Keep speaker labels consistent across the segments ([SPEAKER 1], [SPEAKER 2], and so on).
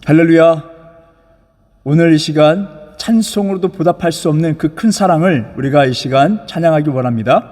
[SPEAKER 1] 할렐루야. 오늘 이 시간 찬송으로도 보답할 수 없는 그 큰 사랑을 우리가 이 시간 찬양하기 원합니다.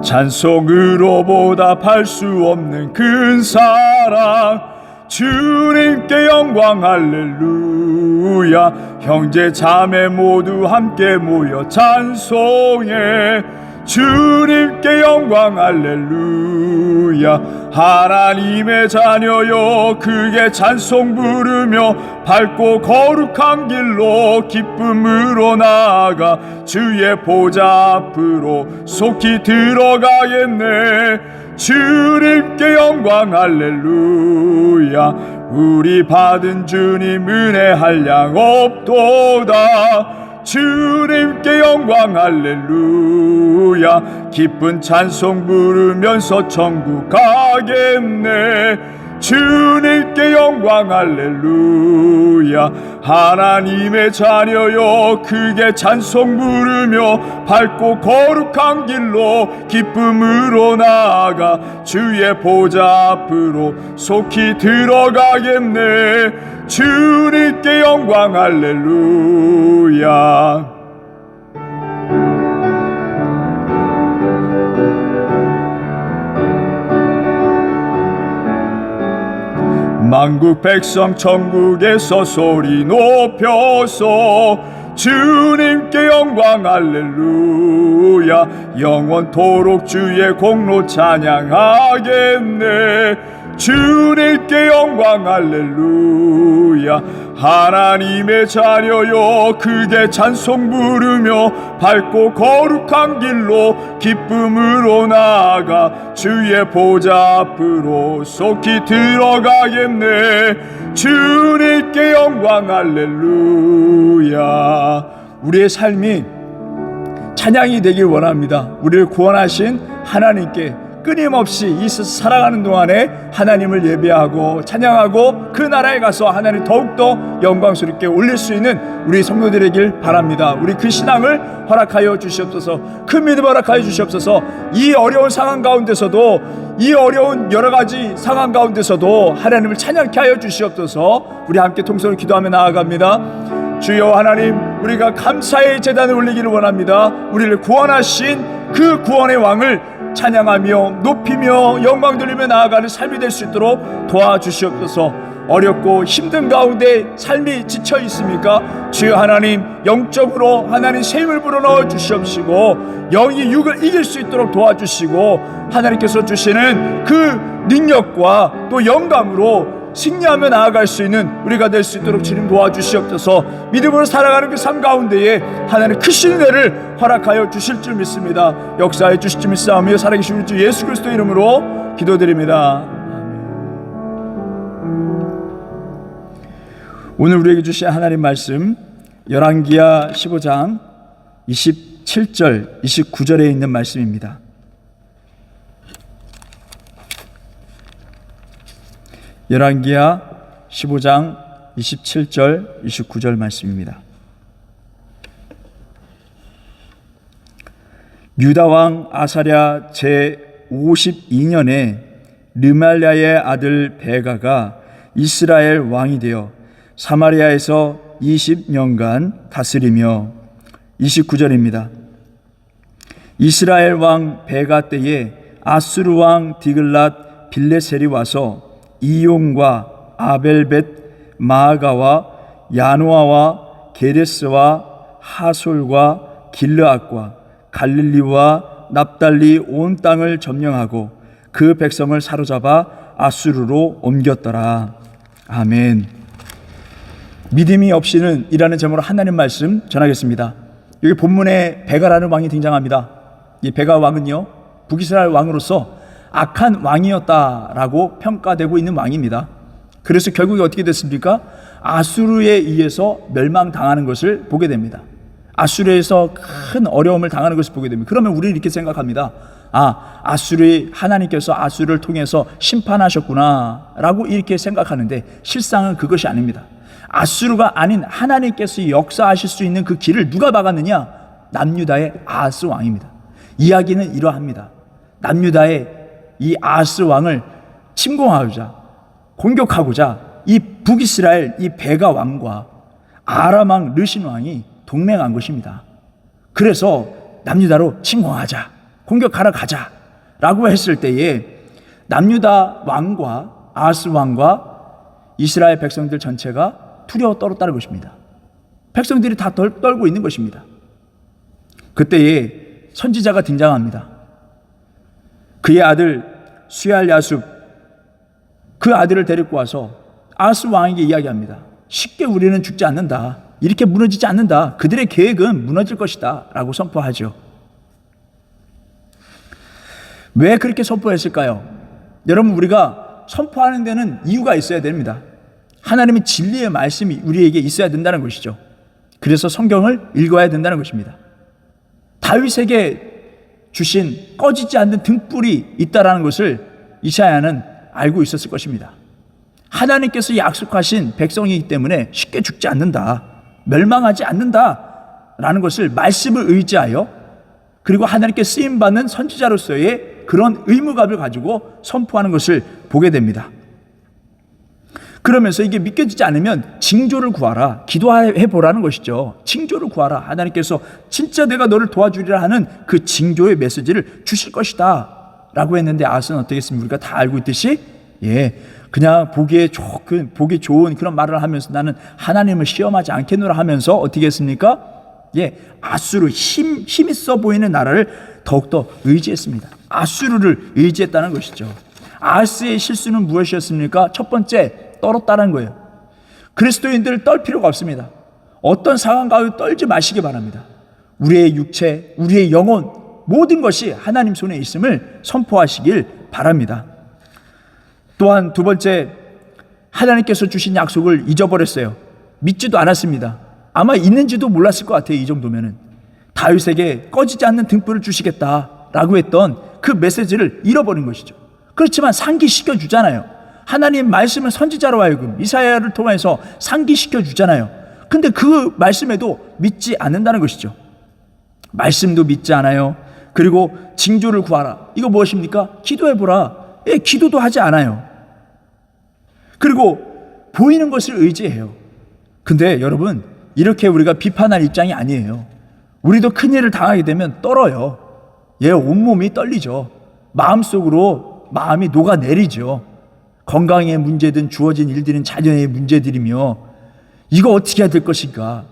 [SPEAKER 1] 찬송으로 보답할 수 없는 큰 사랑, 주님께 영광 할렐루야. 형제 자매 모두 함께 모여 찬송해. 주님께 영광 할렐루야. 하나님의 자녀여 크게 찬송 부르며 밝고 거룩한 길로 기쁨으로 나아가 주의 보좌 앞으로 속히 들어가겠네. 주님께 영광 할렐루야. 우리 받은 주님 은혜 한량 없도다. 주님께 영광 할렐루야. 기쁜 찬송 부르면서 천국 가겠네. 주님께 영광 할렐루야. 하나님의 자녀여 크게 찬송 부르며 밝고 거룩한 길로 기쁨으로 나아가 주의 보좌 앞으로 속히 들어가겠네. 주님께 영광 할렐루야. 만국 백성 천국에서 소리 높여서 주님께 영광 할렐루야. 영원토록 주의 공로 찬양하겠네. 주님께 영광 할렐루야. 하나님의 자녀여 크게 찬송 부르며 밝고 거룩한 길로 기쁨으로 나아가 주의 보좌 앞으로 속히 들어가겠네. 주님께 영광 할렐루야. 우리의 삶이 찬양이 되길 원합니다. 우리를 구원하신 하나님께 끊임없이 이 살아가는 동안에 하나님을 예배하고 찬양하고 그 나라에 가서 하나님 더욱더 영광스럽게 올릴 수 있는 우리 성도들이길 바랍니다. 우리 그 신앙을 허락하여 주시옵소서. 큰 믿음 허락하여 주시옵소서. 이 어려운 상황 가운데서도, 이 어려운 여러 가지 상황 가운데서도 하나님을 찬양케 하여 주시옵소서. 우리 함께 통성을 기도하며 나아갑니다. 주여 하나님, 우리가 감사의 제단을 올리기를 원합니다. 우리를 구원하신 그 구원의 왕을 찬양하며 높이며 영광 돌리며 나아가는 삶이 될 수 있도록 도와주시옵소서. 어렵고 힘든 가운데 삶이 지쳐 있습니까? 주여 하나님, 영적으로 하나님 새 힘을 불어넣어 주시옵시고 영이 육을 이길 수 있도록 도와주시고 하나님께서 주시는 그 능력과 또 영감으로 승리하며 나아갈 수 있는 우리가 될 수 있도록 주님 도와주시옵소서. 믿음으로 살아가는 그 삶 가운데에 하나님 크신 은혜를 허락하여 주실 줄 믿습니다. 역사해 주실 줄 믿사오며 살아계신 우리 주 예수 그리스도 이름으로 기도드립니다. 오늘 우리에게 주신 하나님 말씀 열왕기하 15장 27절 29절에 있는 말씀입니다. 열왕기하 15장 27절 29절 말씀입니다. 유다왕 아사랴 제52년에 르말랴의 아들 베가가 이스라엘 왕이 되어 사마리아에서 20년간 다스리며 29절입니다. 이스라엘 왕 베가 때에 아수르 왕 디글랏 빌레셀이 와서 이용과 아벨벳 마아가와 야노아와 게데스와 하솔과 길르앗과 갈릴리와 납달리 온 땅을 점령하고 그 백성을 사로잡아 아수르로 옮겼더라. 아멘. 믿음이 없이는 이라는 제목으로 하나님 말씀 전하겠습니다. 여기 본문에 베가라는 왕이 등장합니다. 이 베가 왕은요, 북이스라엘 왕으로서 악한 왕이었다라고 평가되고 있는 왕입니다. 그래서 결국에 어떻게 됐습니까? 아수르에 의해서 멸망당하는 것을 보게 됩니다. 아수르에서 큰 어려움을 당하는 것을 보게 됩니다. 그러면 우리는 이렇게 생각합니다. 아수르의 하나님께서 아수르를 통해서 심판하셨구나 라고 이렇게 생각하는데 실상은 그것이 아닙니다. 아수르가 아닌 하나님께서 역사하실 수 있는 그 길을 누가 막았느냐? 남유다의 아하스 왕입니다. 이야기는 이러합니다. 남유다의 이 아하스 왕을 침공하고자, 공격하고자 이 북이스라엘 이 베가 왕과 아람 왕 르신 왕이 동맹한 것입니다. 그래서 남유다로 침공하자, 공격하러 가자 라고 했을 때에 남유다 왕과 아하스 왕과 이스라엘 백성들 전체가 두려워 떨었다는 것입니다. 백성들이 다 떨고 있는 것입니다. 그때에 선지자가 등장합니다. 그의 아들 수얄 야숲, 그 아들을 데리고 와서 아하스 왕에게 이야기합니다. 쉽게 우리는 죽지 않는다. 이렇게 무너지지 않는다. 그들의 계획은 무너질 것이다 라고 선포하죠. 왜 그렇게 선포했을까요? 여러분, 우리가 선포하는 데는 이유가 있어야 됩니다. 하나님의 진리의 말씀이 우리에게 있어야 된다는 것이죠. 그래서 성경을 읽어야 된다는 것입니다. 다윗에게 주신 꺼지지 않는 등불이 있다는 것을 이사야는 알고 있었을 것입니다. 하나님께서 약속하신 백성이기 때문에 쉽게 죽지 않는다, 멸망하지 않는다라는 것을 말씀을 의지하여, 그리고 하나님께 쓰임받는 선지자로서의 그런 의무감을 가지고 선포하는 것을 보게 됩니다. 그러면서 이게 믿겨지지 않으면 징조를 구하라, 기도해 보라는 것이죠. 징조를 구하라. 하나님께서 진짜 내가 너를 도와주리라 하는 그 징조의 메시지를 주실 것이다 라고 했는데, 아하스는 어떻겠습니까? 우리가 다 알고 있듯이 그냥 보기 좋은 그런 말을 하면서 나는 하나님을 시험하지 않겠노라 하면서 어떻게 했습니까? 아수르, 힘 있어 보이는 나라를 더욱더 의지했습니다. 아수르를 의지했다는 것이죠. 아하스의 실수는 무엇이었습니까? 첫 번째, 떨었다는 거예요. 그리스도인들을 떨 필요가 없습니다. 어떤 상황 가운데 떨지 마시기 바랍니다. 우리의 육체, 우리의 영혼, 모든 것이 하나님 손에 있음을 선포하시길 바랍니다. 또한 두 번째, 하나님께서 주신 약속을 잊어버렸어요. 믿지도 않았습니다. 아마 있는지도 몰랐을 것 같아요. 이 정도면은 다윗에게 꺼지지 않는 등불을 주시겠다라고 했던 그 메시지를 잃어버린 것이죠. 그렇지만 상기시켜 주잖아요. 하나님 말씀은 선지자로 하여금 이사야를 통해서 상기시켜 주잖아요. 근데 그 말씀에도 믿지 않는다는 것이죠. 말씀도 믿지 않아요. 그리고 징조를 구하라. 이거 무엇입니까? 기도해보라. 기도도 하지 않아요. 그리고 보이는 것을 의지해요. 근데 여러분, 이렇게 우리가 비판할 입장이 아니에요. 우리도 큰일을 당하게 되면 떨어요. 온몸이 떨리죠. 마음속으로 마음이 녹아내리죠. 건강의 문제든 주어진 일들은 자녀의 문제들이며 이거 어떻게 해야 될 것인가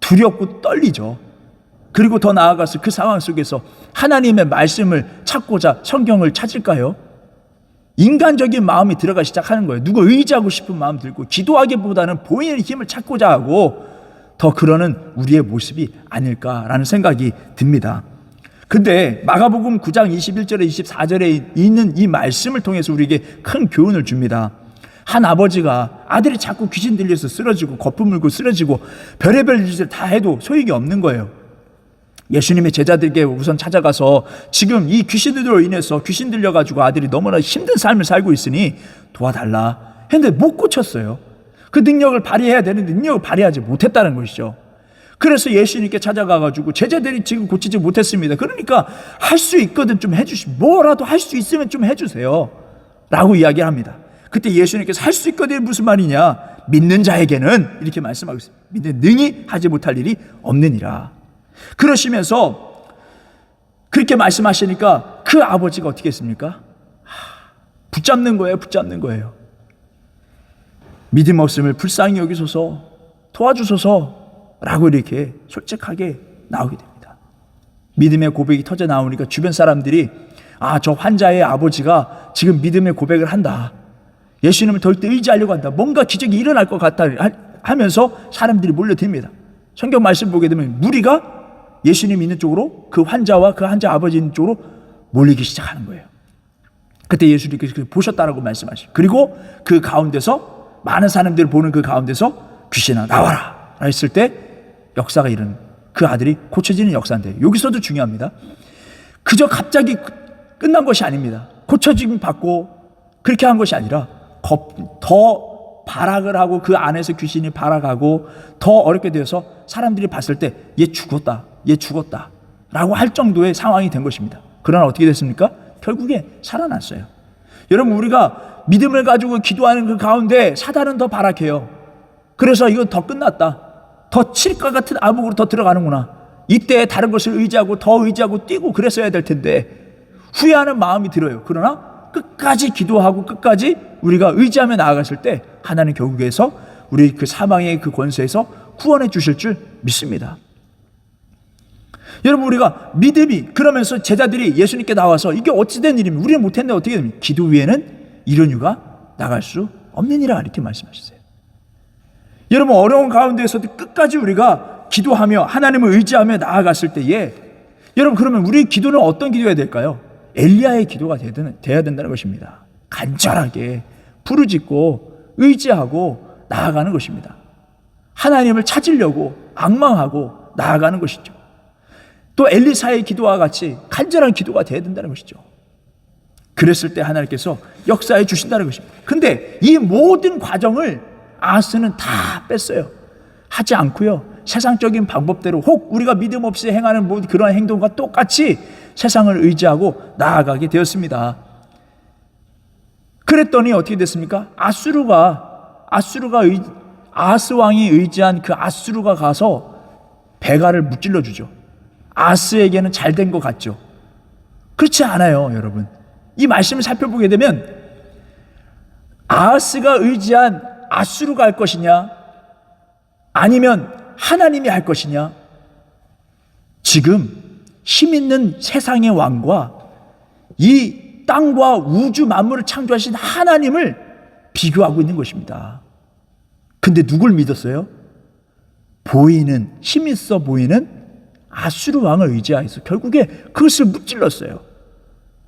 [SPEAKER 1] 두렵고 떨리죠. 그리고 더 나아가서 그 상황 속에서 하나님의 말씀을 찾고자 성경을 찾을까요? 인간적인 마음이 들어가 시작하는 거예요. 누구 의지하고 싶은 마음 들고 기도하기보다는 보이는 힘을 찾고자 하고 더 그러는 우리의 모습이 아닐까라는 생각이 듭니다. 근데 마가복음 9장 21절에 24절에 있는 이 말씀을 통해서 우리에게 큰 교훈을 줍니다. 한 아버지가 아들이 자꾸 귀신 들려서 쓰러지고 거품 물고 쓰러지고 별의별 짓을 다 해도 소용이 없는 거예요. 예수님의 제자들에게 우선 찾아가서 지금 이 귀신들로 인해서 귀신 들려가지고 아들이 너무나 힘든 삶을 살고 있으니 도와달라 했는데 못 고쳤어요. 그 능력을 발휘해야 되는데 능력을 발휘하지 못했다는 것이죠. 그래서 예수님께 찾아가가지고 제자들이 지금 고치지 못했습니다. 그러니까 할 수 있거든 좀 해주시고 뭐라도 할 수 있으면 좀 해주세요 라고 이야기를 합니다. 그때 예수님께서 할 수 있거든 무슨 말이냐, 믿는 자에게는 이렇게 말씀하고 있습니다. 믿는 능히 하지 못할 일이 없느니라. 그러시면서 그렇게 말씀하시니까 그 아버지가 어떻게 했습니까? 붙잡는 거예요. 믿음 없음을 불쌍히 여기소서 도와주소서 라고 이렇게 솔직하게 나오게 됩니다. 믿음의 고백이 터져 나오니까 주변 사람들이 저 환자의 아버지가 지금 믿음의 고백을 한다. 예수님을 더 의지하려고 한다. 뭔가 기적이 일어날 것 같다 하면서 사람들이 몰려듭니다. 성경 말씀 보게 되면 무리가 예수님 있는 쪽으로 그 환자와 그 환자 아버지 있는 쪽으로 몰리기 시작하는 거예요. 그때 예수님께서 보셨다라고 말씀하시고 그리고 그 가운데서 많은 사람들을 보는 그 가운데서 귀신아 나와라 했을 때 역사가 일어나는 그 아들이 고쳐지는 역사인데 여기서도 중요합니다. 그저 갑자기 끝난 것이 아닙니다. 고쳐짐 받고 그렇게 한 것이 아니라 더 발악을 하고 그 안에서 귀신이 발악하고 더 어렵게 되어서 사람들이 봤을 때 얘 죽었다 얘 죽었다 라고 할 정도의 상황이 된 것입니다. 그러나 어떻게 됐습니까? 결국에 살아났어요. 여러분, 우리가 믿음을 가지고 기도하는 그 가운데 사단은 더 발악해요. 그래서 이건 더 끝났다, 더 칠과 같은 암흑으로 더 들어가는구나, 이때 다른 것을 의지하고 더 의지하고 뛰고 그랬어야 될 텐데 후회하는 마음이 들어요. 그러나 끝까지 기도하고 끝까지 우리가 의지하며 나아갔을 때 하나님 결국에서 우리 그 사망의 그 권세에서 구원해 주실 줄 믿습니다. 여러분, 우리가 믿음이, 그러면서 제자들이 예수님께 나와서 이게 어찌된 일입니까? 우리는 못했는데 어떻게 됩니까? 기도 위에는 이런 이유가 나갈 수 없느니라, 이렇게 말씀하셨어요. 여러분, 어려운 가운데에서도 끝까지 우리가 기도하며 하나님을 의지하며 나아갔을 때에 여러분, 그러면 우리 기도는 어떤 기도해야 될까요? 엘리야의 기도가 돼야 된다는 것입니다. 간절하게 부르짖고 의지하고 나아가는 것입니다. 하나님을 찾으려고 앙망하고 나아가는 것이죠. 또 엘리사의 기도와 같이 간절한 기도가 돼야 된다는 것이죠. 그랬을 때 하나님께서 역사해 주신다는 것입니다. 근데 이 모든 과정을 아하스는 다 뺐어요. 하지 않고요, 세상적인 방법대로 혹 우리가 믿음 없이 행하는 모든 그런 행동과 똑같이 세상을 의지하고 나아가게 되었습니다. 그랬더니 어떻게 됐습니까? 아하스 왕이 의지한 그 아수르가 가서 베가를 무찔러 주죠. 아하스에게는 잘 된 것 같죠? 그렇지 않아요, 여러분. 이 말씀을 살펴보게 되면 아하스가 의지한 아수르가 할 것이냐, 아니면 하나님이 할 것이냐, 지금 힘 있는 세상의 왕과 이 땅과 우주 만물을 창조하신 하나님을 비교하고 있는 것입니다. 근데 누굴 믿었어요? 보이는, 힘 있어 보이는 아수르 왕을 의지해서 결국에 그것을 무찔렀어요.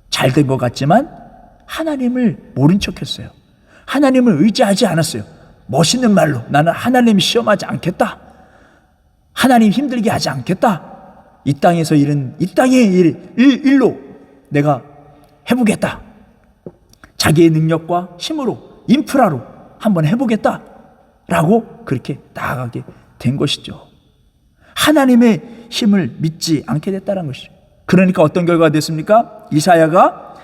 [SPEAKER 1] 잘된 것 같지만 하나님을 모른 척했어요. 하나님을 의지하지 않았어요. 멋있는 말로 나는 하나님 시험하지 않겠다, 하나님 힘들게 하지 않겠다, 이 땅에서 일은 이 땅의 일로 내가 해보겠다, 자기의 능력과 힘으로 인프라로 한번 해보겠다 라고 그렇게 나아가게 된 것이죠. 하나님의 힘을 믿지 않게 됐다는 것이죠. 그러니까 어떤 결과가 됐습니까? 이사야가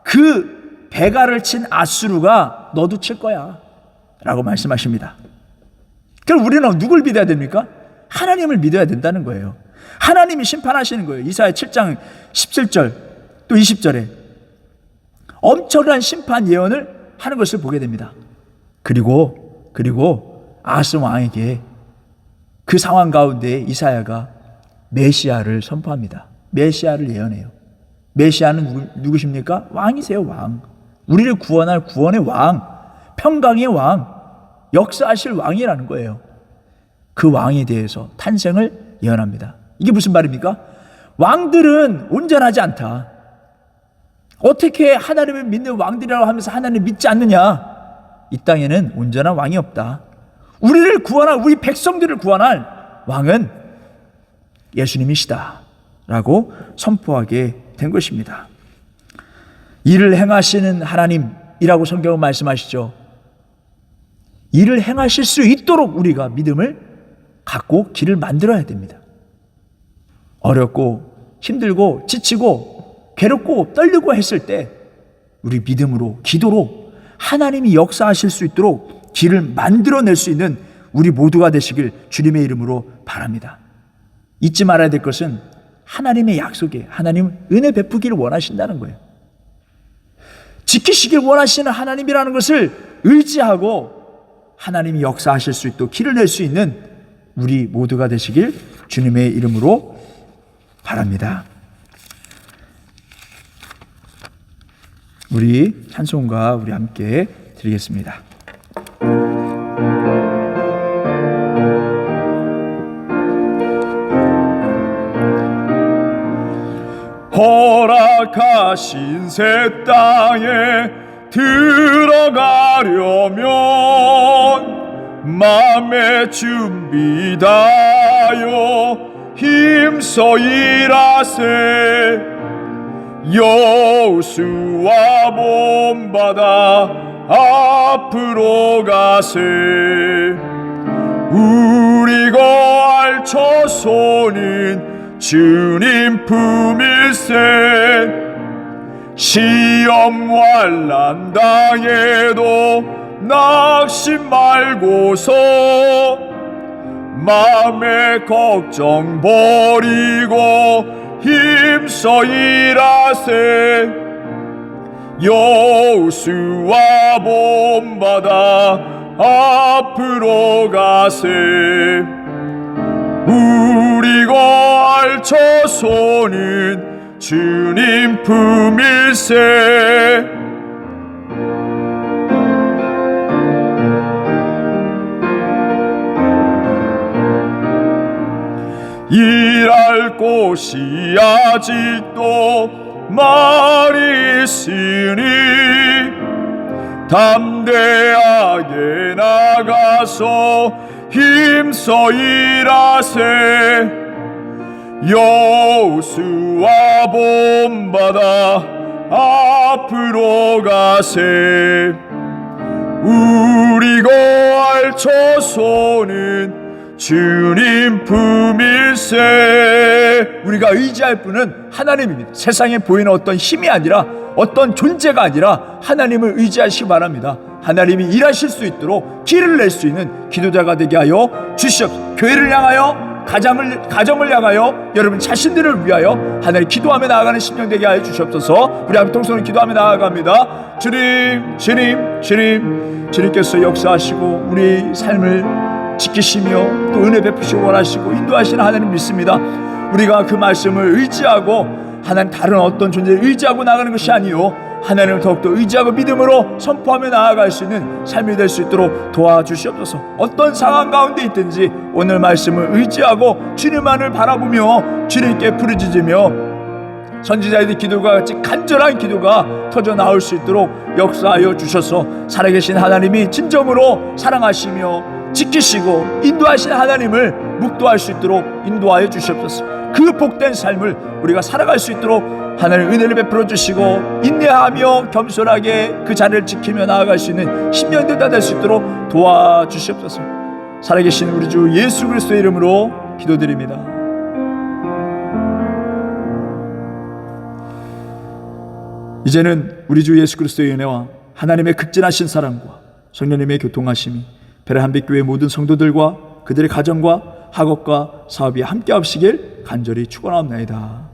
[SPEAKER 1] 그 베가를 친 아수르가 너도 칠 거야 라고 말씀하십니다. 그럼 우리는 누굴 믿어야 됩니까? 하나님을 믿어야 된다는 거예요. 하나님이 심판하시는 거예요. 이사야 7장 17절 또 20절에 엄청난 심판 예언을 하는 것을 보게 됩니다. 그리고 아하스 왕에게 그 상황 가운데 이사야가 메시아를 선포합니다. 메시아를 예언해요. 메시아는 누구십니까? 왕이세요, 왕. 우리를 구원할 구원의 왕, 평강의 왕, 역사하실 왕이라는 거예요. 그 왕에 대해서 탄생을 예언합니다. 이게 무슨 말입니까? 왕들은 온전하지 않다. 어떻게 하나님을 믿는 왕들이라고 하면서 하나님을 믿지 않느냐? 이 땅에는 온전한 왕이 없다. 우리를 구원할, 우리 백성들을 구원할 왕은 예수님이시다 라고 선포하게 된 것입니다. 일을 행하시는 하나님이라고 성경은 말씀하시죠. 일을 행하실 수 있도록 우리가 믿음을 갖고 길을 만들어야 됩니다. 어렵고 힘들고 지치고 괴롭고 떨리고 했을 때 우리 믿음으로, 기도로 하나님이 역사하실 수 있도록 길을 만들어낼 수 있는 우리 모두가 되시길 주님의 이름으로 바랍니다. 잊지 말아야 될 것은 하나님의 약속에 하나님 은혜 베푸기를 원하신다는 거예요. 지키시길 원하시는 하나님이라는 것을 의지하고 하나님이 역사하실 수 있도록 길을 낼 수 있는 우리 모두가 되시길 주님의 이름으로 바랍니다. 우리 찬송가 우리 함께 드리겠습니다. 허락하신 새 땅에 들어가려면 마음의 준비 다하여 힘써 일하세. 여호수아 본받아 앞으로 가세. 우리 거할 처소는 주님 품일세. 시험 환난 당해도 낙심 말고서 마음의 걱정 버리고 힘써 일하세. 여호수아 본받아 앞으로 가세. 우리 거할 처소는 주님 품일세. 일할 곳이 아직도 많이 있으니 담대하게 나가서 힘써 일하세. 여호수아 본받아 앞으로 가세. 우리 거할 처소는 주님 품일세. 우리가 의지할 분은 하나님입니다. 세상에 보이는 어떤 힘이 아니라, 어떤 존재가 아니라 하나님을 의지하시기 바랍니다. 하나님이 일하실 수 있도록 길을 낼 수 있는 기도자가 되게 하여 주시옵소서. 교회를 향하여, 가정을 향하여, 여러분 자신들을 위하여 하나님 기도하며 나아가는 심령 되게 하여 주시옵소서. 우리 함께 통성으로 기도하며 나아갑니다. 주님께서 역사하시고 우리 삶을 지키시며 또 은혜 베푸시고 원하시고 인도하시는 하나님 믿습니다. 우리가 그 말씀을 의지하고 하나님 다른 어떤 존재를 의지하고 나가는 것이 아니요, 하나님을 더욱더 의지하고 믿음으로 선포하며 나아갈 수 있는 삶이 될 수 있도록 도와주시옵소서. 어떤 상황 가운데 있든지 오늘 말씀을 의지하고 주님만을 바라보며 주님께 부르짖으며 선지자의 기도가 같이 간절한 기도가 터져 나올 수 있도록 역사하여 주셔서 살아계신 하나님이 진정으로 사랑하시며 지키시고 인도하신 하나님을 묵도할 수 있도록 인도하여 주시옵소서. 그 복된 삶을 우리가 살아갈 수 있도록 하나님 은혜를 베풀어 주시고 인내하며 겸손하게 그 자리를 지키며 나아갈 수 있는 신령들 다 될 수 있도록 도와주시옵소서. 살아계신 우리 주 예수 그리스도의 이름으로 기도드립니다. 이제는 우리 주 예수 그리스도의 은혜와 하나님의 극진하신 사랑과 성령님의 교통하심이 베레한빛교회 모든 성도들과 그들의 가정과 학업과 사업이 함께 하시길 간절히 축원하옵나이다.